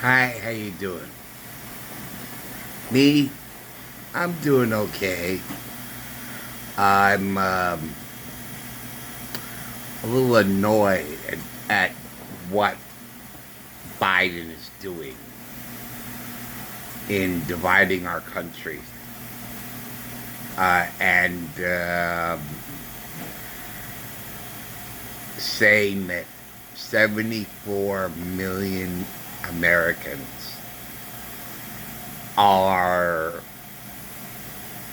Hi, how you doing? Me? I'm doing okay. I'm a little annoyed at what Biden is doing in dividing our country and saying that 74 million Americans are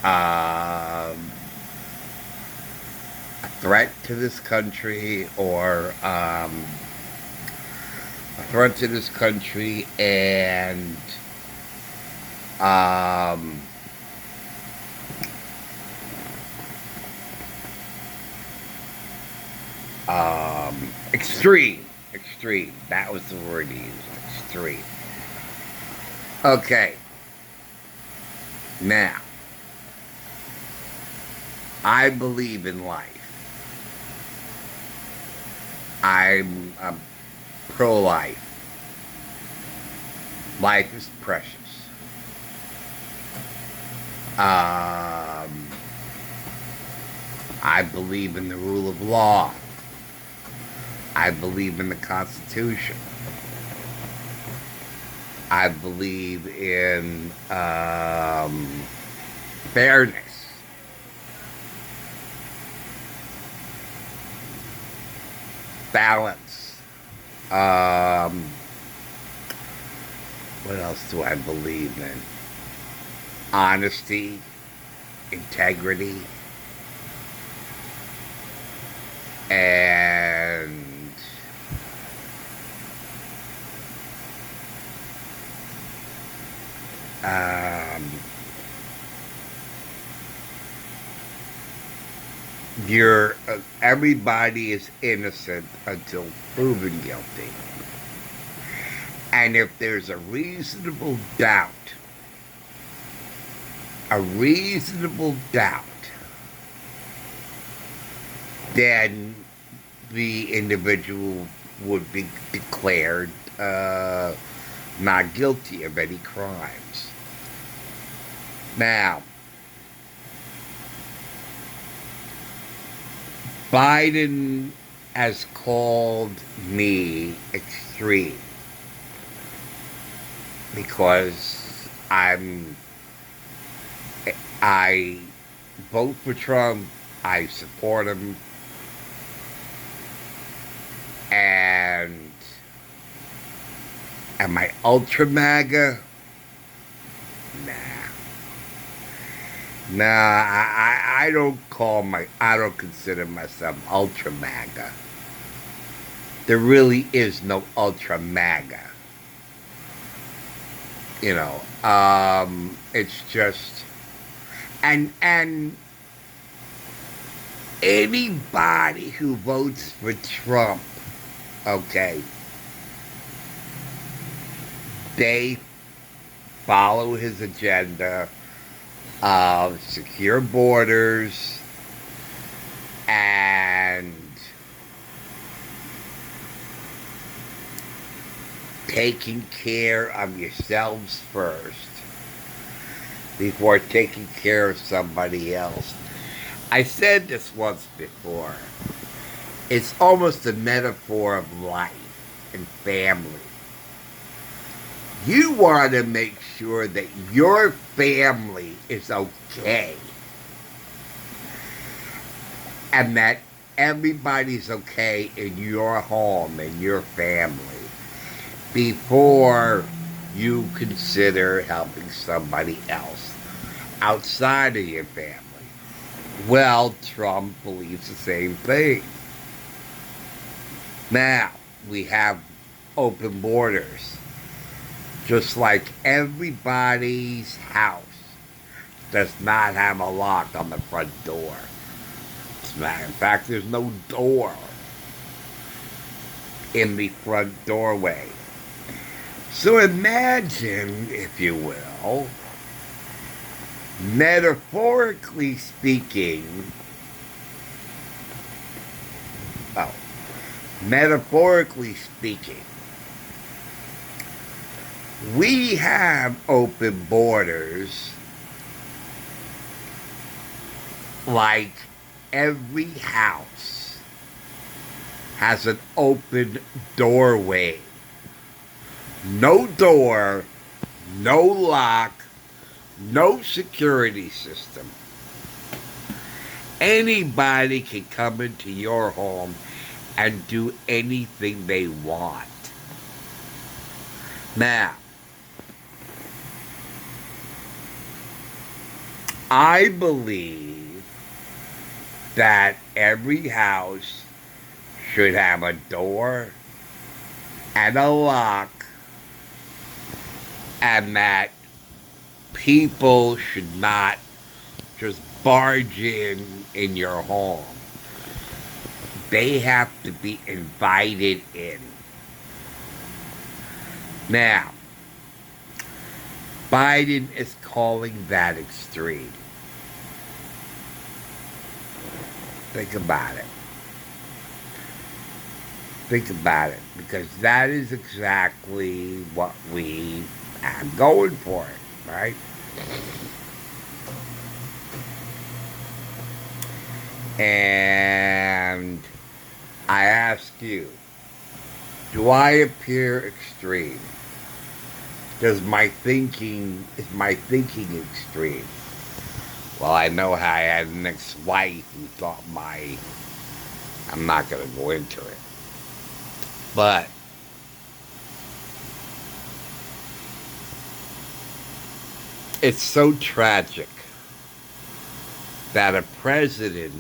um, a threat to this country or a threat to this country and um, extreme. Extreme. That was the word he used. Extreme. Okay. Now, I believe in life. I'm pro-life. Life is precious. Um, I believe in the rule of law. I believe in the Constitution. I believe in fairness. Balance. What else do I believe in? Honesty, integrity, and um, everybody is innocent until proven guilty. And if there's a reasonable doubt, then the individual would be declared not guilty of any crimes. Now, Biden has called me extreme because I vote for Trump, I support him, and am I ultra MAGA? Nah. Nah, I don't consider myself ultra MAGA. There really is no ultra MAGA. It's just, and anybody who votes for Trump, okay, they follow his agenda of secure borders and taking care of yourselves first before taking care of somebody else. I said this once before. It's almost a metaphor of life and family. You want to make sure that your family is okay and that everybody's okay in your home and your family before you consider helping somebody else outside of your family. Well, Trump believes the same thing. Now, we have open borders. Just like everybody's house does not have a lock on the front door. In fact, there's no door in the front doorway. So imagine, if you will, metaphorically speaking, We have open borders like every house has an open doorway. No door, no lock, no security system. Anybody can come into your home and do anything they want. Now, I believe that every house should have a door and a lock, and that people should not just barge in your home. They have to be invited in. Now, Biden is calling that extreme. Think about it. Think about it, because that is exactly what we are going for, right? And I ask you, do I appear extreme? Is my thinking extreme? Well, I know how I had an ex-wife who thought I'm not going to go into it. But it's so tragic that a president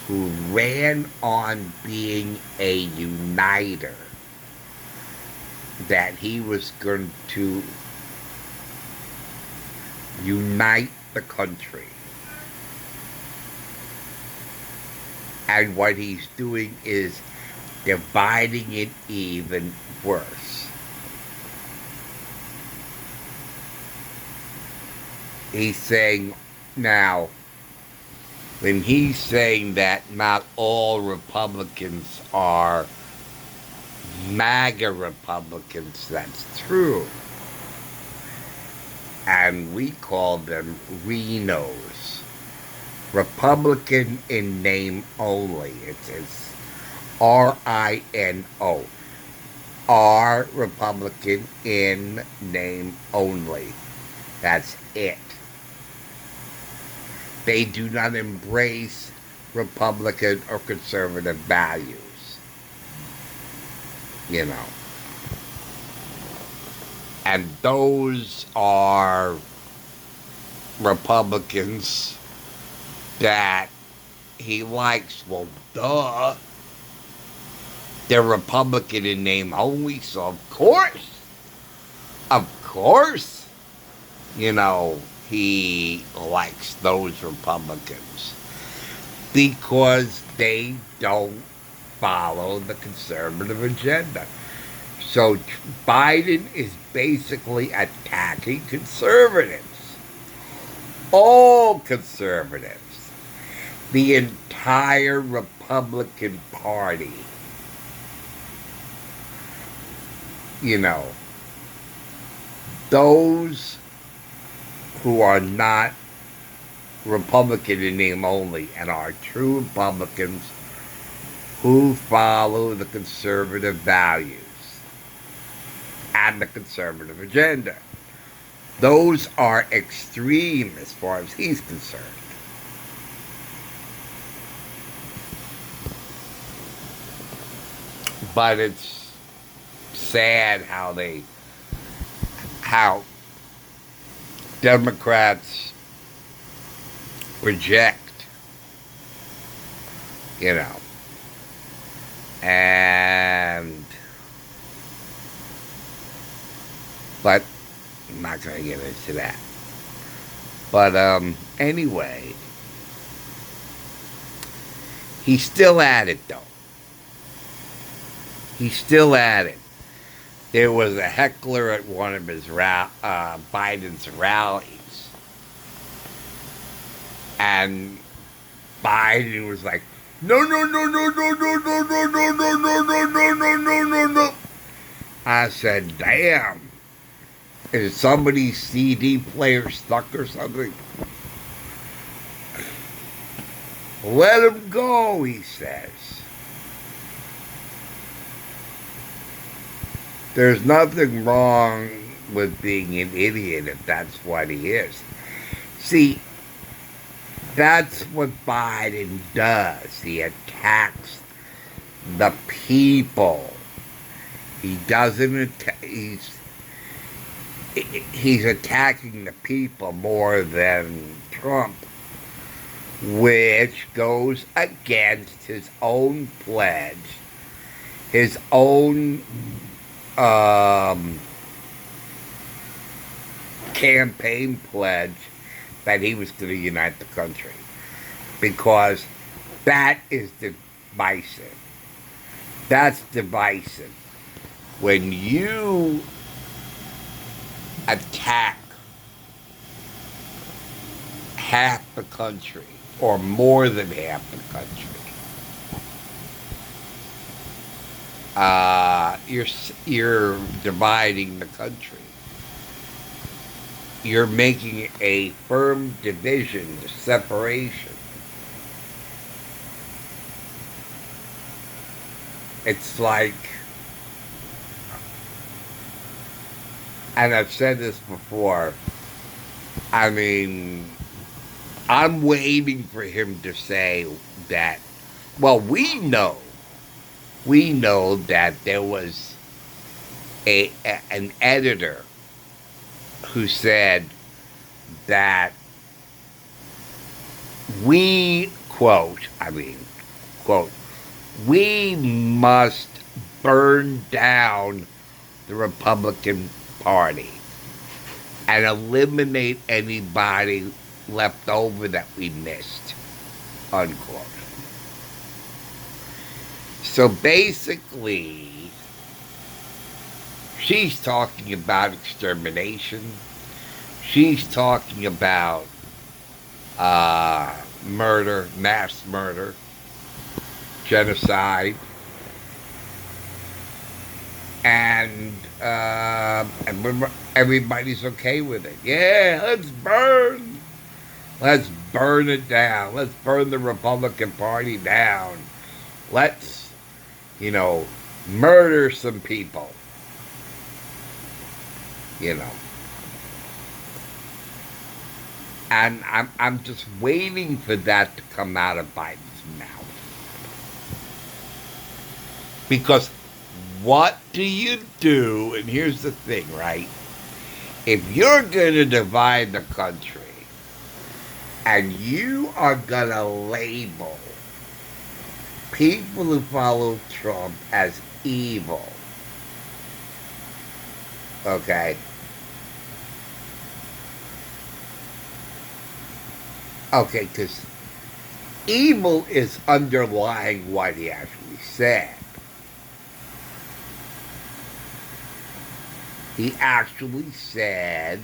who ran on being a uniter, that he was going to unite the country. And what he's doing is dividing it even worse. He's saying now, when he's saying that not all Republicans are MAGA Republicans, that's true. And we call them Renos. Republican in name only. It's R-I-N-O. R, Republican in name only. That's it. They do not embrace Republican or conservative values. You know. And those are Republicans that he likes. Well, duh. They're Republican in name only, so of course, you know, he likes those Republicans. Because they don't follow the conservative agenda. So Biden is basically attacking conservatives. All conservatives. The entire Republican Party. You know, those who are not Republican in name only and are true Republicans who follow the conservative values and the conservative agenda. Those are extreme as far as he's concerned. But it's sad how Democrats reject, you know, but I'm not going to get into that. But anyway, he's still at it though. He's still at it. There was a heckler at one of his Biden's rallies, and Biden was like, "No, no, no, no, no, no, no, no, no, no, no, no, no, no, no, no, no, no." I said, damn, is somebody's CD player stuck or something? Let him go, he says. There's nothing wrong with being an idiot if that's what he is. See, that's what Biden does. He attacks the people. He doesn't. He's attacking the people more than Trump, which goes against his own pledge, his own campaign pledge that he was going to unite the country, because that is divisive. That's divisive. When you attack half the country, or more than half the country, you're dividing the country. You're making a firm division, separation. It's like, and I've said this before, I mean, I'm waiting for him to say that, well, we know that there was an editor who said that we, quote, we must burn down the Republican Party and eliminate anybody left over that we missed, unquote. So basically, she's talking about extermination. She's talking about murder, mass murder, genocide, and everybody's okay with it. Yeah, let's burn it down. Let's burn the Republican Party down. Let's, murder some people. And I'm just waiting for that to come out of Biden's mouth. Because what do you do? And here's the thing, right? If you're going to divide the country and you are going to label people who follow Trump as evil, okay? Okay, because evil is underlying what he actually said. He actually said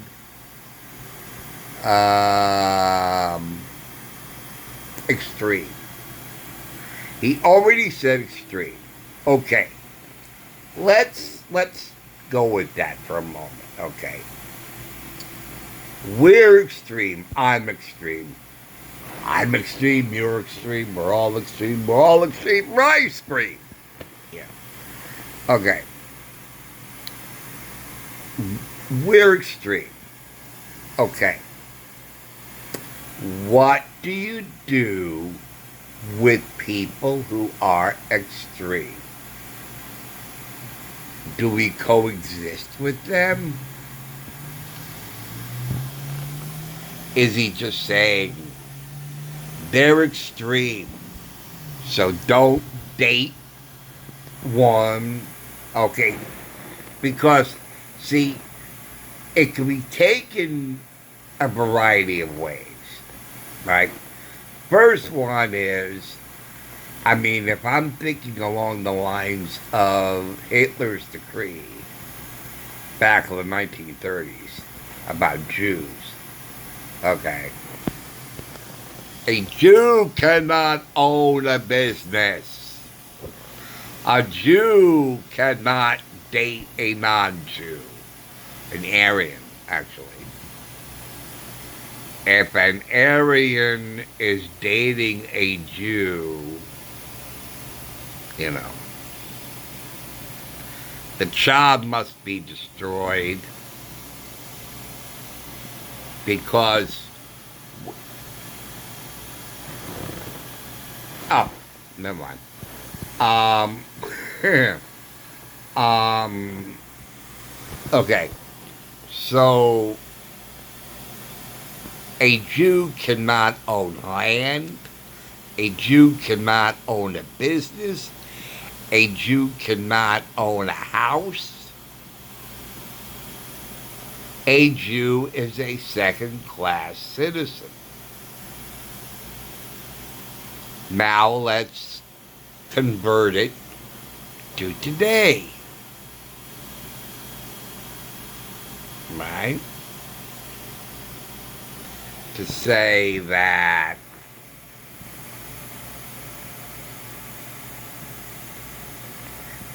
extreme. He already said extreme. Okay. Let's go with that for a moment. Okay. We're extreme. I'm extreme. I'm extreme. You're extreme. We're all extreme. We're all extreme. We're extreme. Yeah. Okay. We're extreme. Okay. What do you do with people who are extreme? Do we coexist with them? Is he just saying they're extreme, so don't date one? Okay. Because, see, it can be taken a variety of ways, right? First one is, if I'm thinking along the lines of Hitler's decree back in the 1930s about Jews, okay, a Jew cannot own a business. A Jew cannot date a non-Jew, an Aryan, actually. If an Aryan is dating a Jew, you know, the child must be destroyed because, oh, never mind. Okay, so a Jew cannot own land, a Jew cannot own a business, a Jew cannot own a house. A Jew is a second-class citizen. Now let's convert it to today. Right? To say that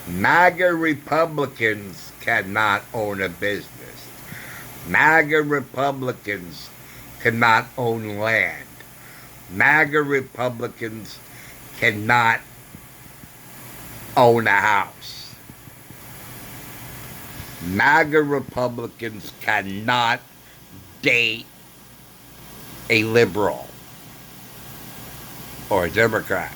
MAGA Republicans cannot own a business. MAGA Republicans cannot own land. MAGA Republicans cannot own a house. MAGA Republicans cannot date a liberal or a Democrat.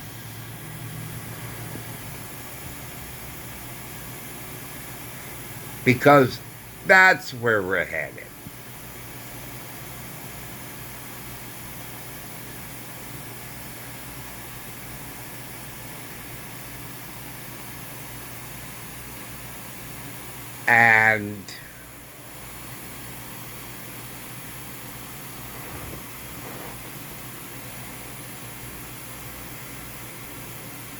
Because that's where we're headed. And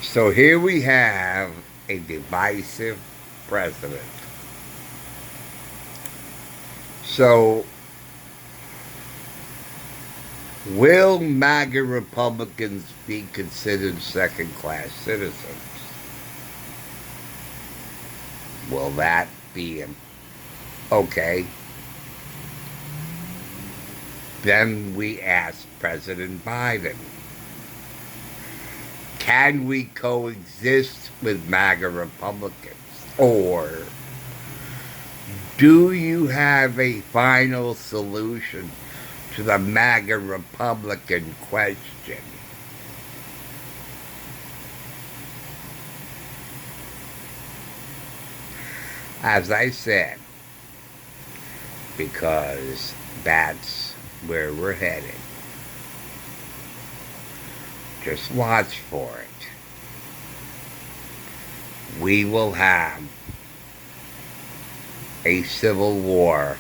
so here we have a divisive president. So, will MAGA Republicans be considered second-class citizens? Will that be okay? Then we ask President Biden, can we coexist with MAGA Republicans? Or do you have a final solution to the MAGA Republican question? As I said, because that's where we're headed. Just watch for it. We will have a civil war.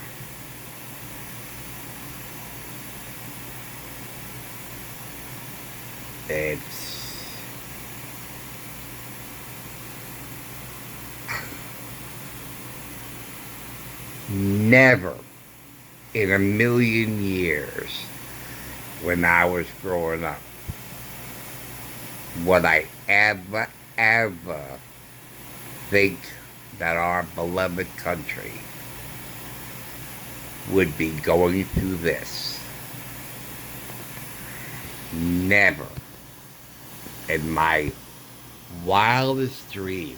It's never in a million years when I was growing up would I ever think that our beloved country would be going through this. Never in my wildest dreams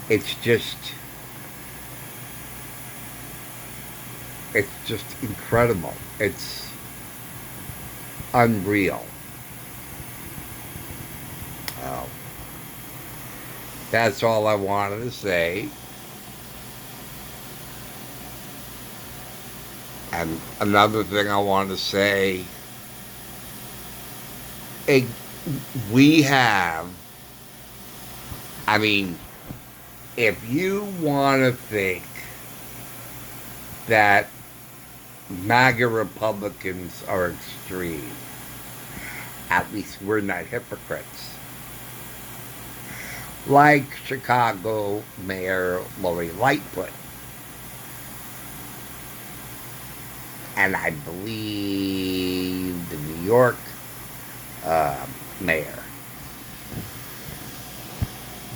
it's just incredible. It's unreal. That's all I wanted to say. And another thing I want to say, we have, I mean, if you want to think that MAGA Republicans are extreme, at least we're not hypocrites. Like Chicago Mayor Lori Lightfoot. And I believe the New York mayor.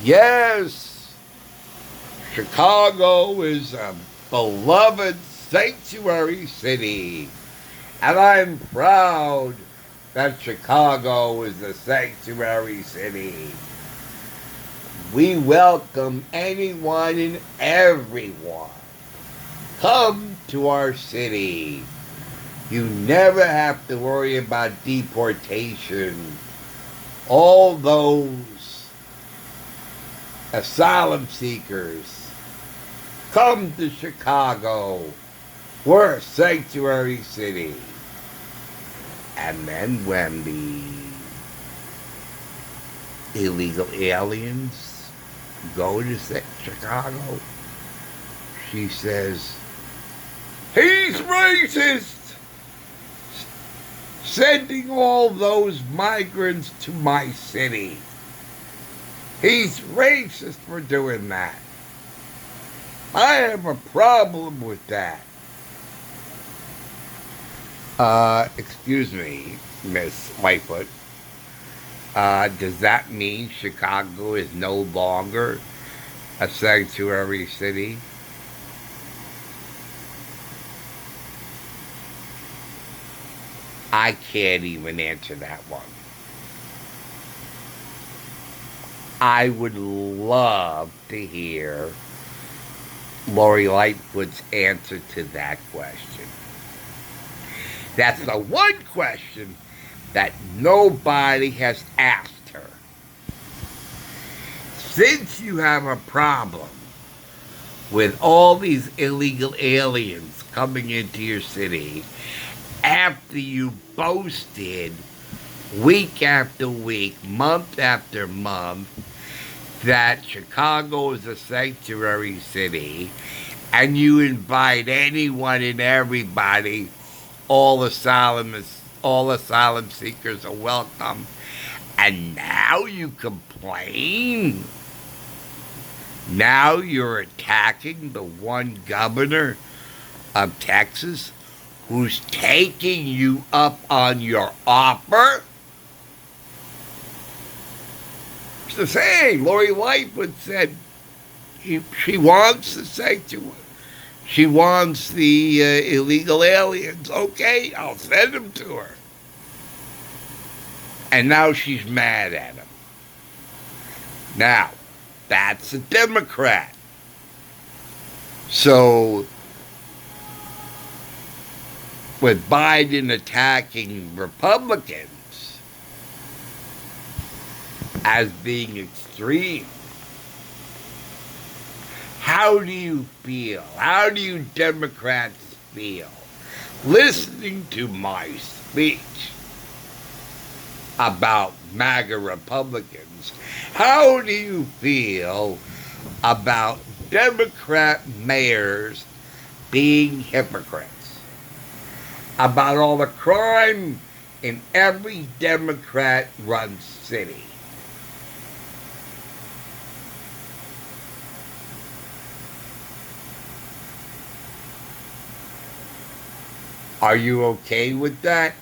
Yes, Chicago is a beloved sanctuary city, and I'm proud that Chicago is a sanctuary city. We welcome anyone and everyone. Come to our city. You never have to worry about deportation. All those asylum seekers, come to Chicago. We're a sanctuary city. And then when the illegal aliens go to Chicago, she says, he's racist! Sending all those migrants to my city. He's racist for doing that. I have a problem with that. Excuse me, Miss Whitefoot. Does that mean Chicago is no longer a sanctuary city? I can't even answer that one. I would love to hear Lori Lightfoot's answer to that question. That's the one question that nobody has asked her. Since you have a problem with all these illegal aliens coming into your city, after you boasted week after week, month after month, that Chicago is a sanctuary city, and you invite anyone and everybody, all asylum seekers are welcome, and now you complain? Now you're attacking the one governor of Texas who's taking you up on your offer? It's the same. Lori Lightfoot said she wants the sanctuary. She wants the illegal aliens. Okay, I'll send them to her. And now she's mad at him. Now, that's a Democrat. So, with Biden attacking Republicans as being extreme, how do you feel? How do you Democrats feel listening to my speech about MAGA Republicans? How do you feel about Democrat mayors being hypocrites? About all the crime in every Democrat-run city? Are you okay with that?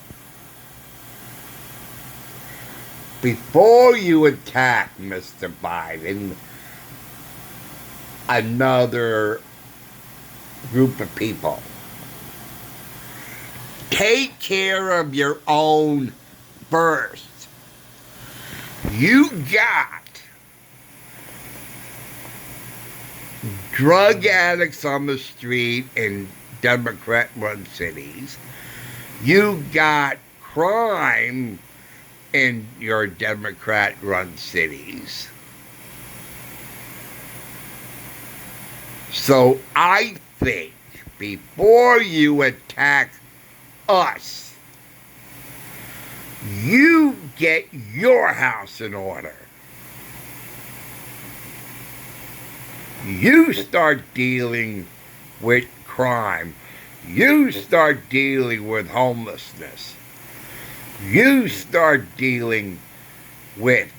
Before you attack Mr. Biden, another group of people, take care of your own first. You got drug addicts on the street in Democrat-run cities. You got crime in your Democrat-run cities. So I think before you attack us, you get your house in order. You start dealing with crime. You start dealing with homelessness. You start dealing with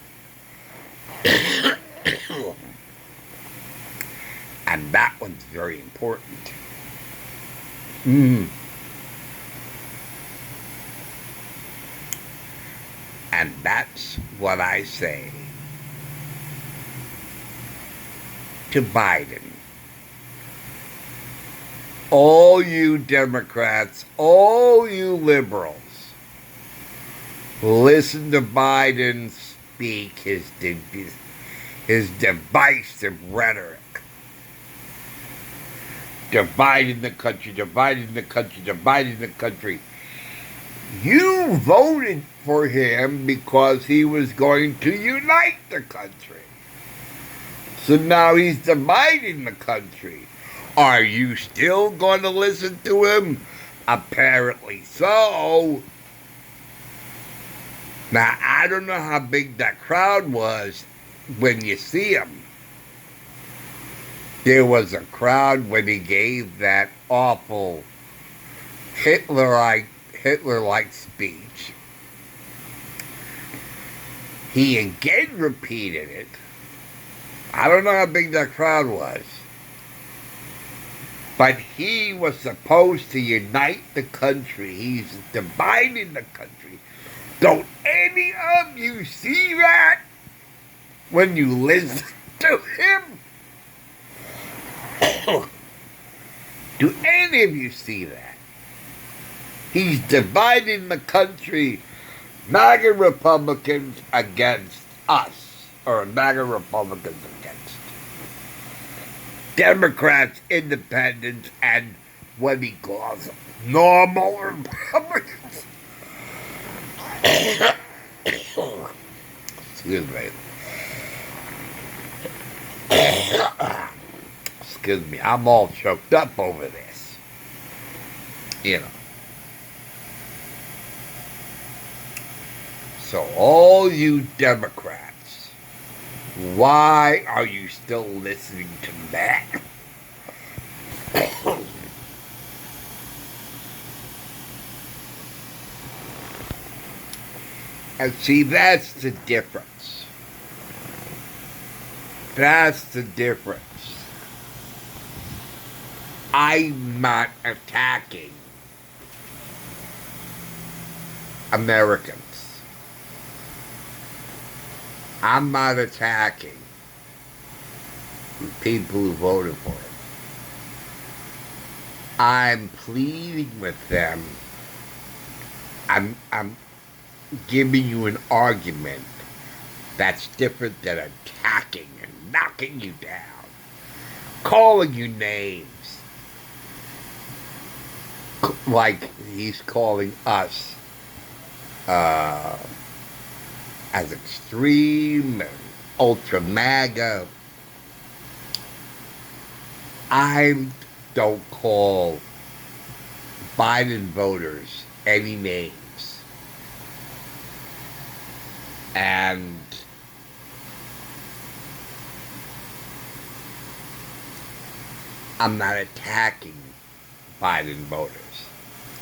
and that one's very important. And that's what I say. to Biden. All you Democrats, all you liberals, listen to Biden speak his divisive rhetoric. Dividing the country, dividing the country, dividing the country. You voted for him because he was going to unite the country. So now he's dividing the country. Are you still going to listen to him? Apparently so. Now, I don't know how big that crowd was when you see him. There was a crowd when he gave that awful Hitler-like speech. He again repeated it. I don't know how big that crowd was. But he was supposed to unite the country. He's dividing the country. Don't any of you see that when you listen to him? Do any of you see that? He's dividing the country. MAGA Republicans against us. Or MAGA Republicans against Democrats, independents, and what he calls normal Republicans. Excuse me. Excuse me. I'm all choked up over this. You know. So all you Democrats, why are you still listening to that? And see, that's the difference. That's the difference. I'm not attacking Americans. I'm not attacking people who voted for him. I'm pleading with them. I'm giving you an argument that's different than attacking and knocking you down, calling you names, like he's calling us as extreme and ultra MAGA. I don't call Biden voters any names. And I'm not attacking Biden voters.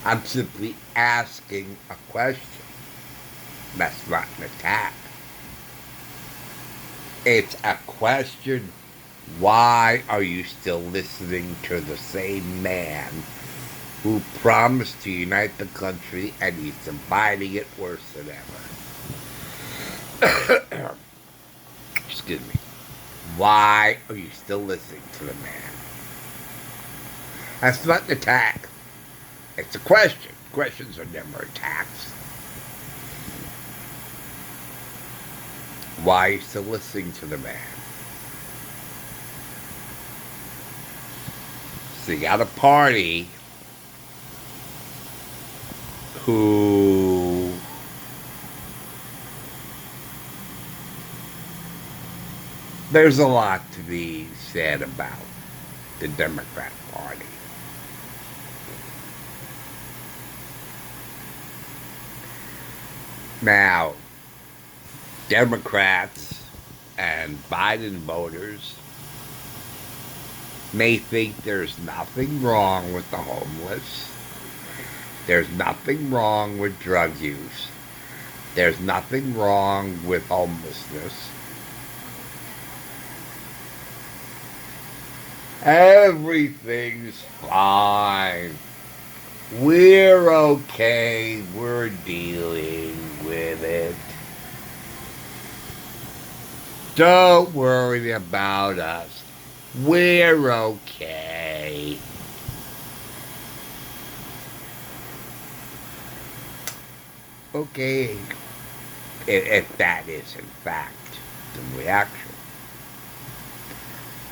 I'm simply asking a question. That's not an attack. It's a question. Why are you still listening to the same man who promised to unite the country and he's dividing it worse than ever? Excuse me. Why are you still listening to the man? That's not an attack. It's a question. Questions are never attacks. Why are you still listening to the man? So you got a party who there's a lot to be said about the Democrat Party. Now, Democrats and Biden voters may think there's nothing wrong with the homeless. There's nothing wrong with drug use. There's nothing wrong with homelessness. Everything's fine. We're okay. We're dealing with it. Don't worry about us. We're okay. Okay. If that is, in fact, the reaction.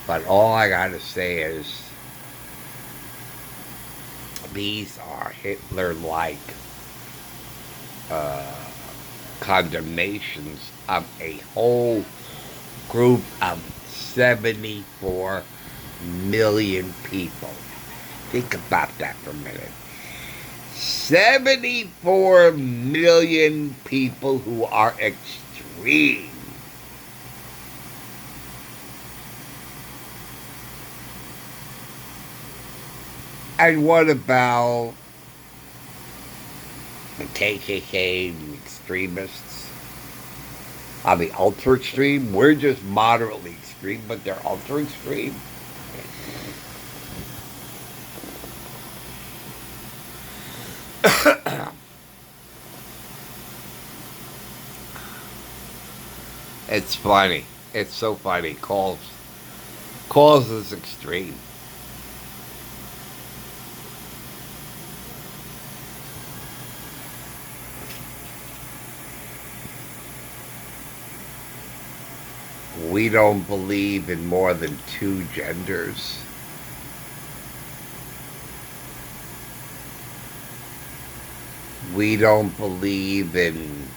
But all I gotta say is these are Hitler-like uh, condemnations of a whole group of 74 million people. Think about that for a minute. 74 million people who are extreme. And what about the KKK, the extremists? Are the ultra extreme? We're just moderately extreme, but they're ultra extreme. It's funny. It's so funny. Calls is extreme. We don't believe in more than two genders. We don't believe in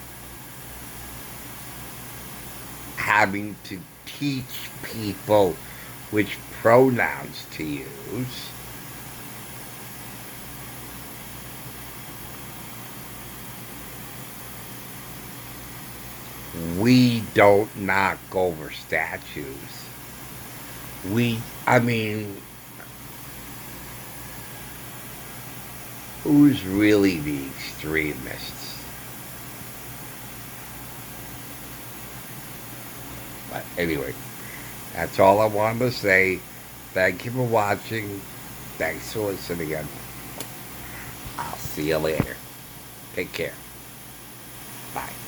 having to teach people which pronouns to use. We don't knock over statues. I mean, who's really the extremists? But anyway, that's all I wanted to say. Thank you for watching. Thanks for listening again. I'll see you later. Take care. Bye.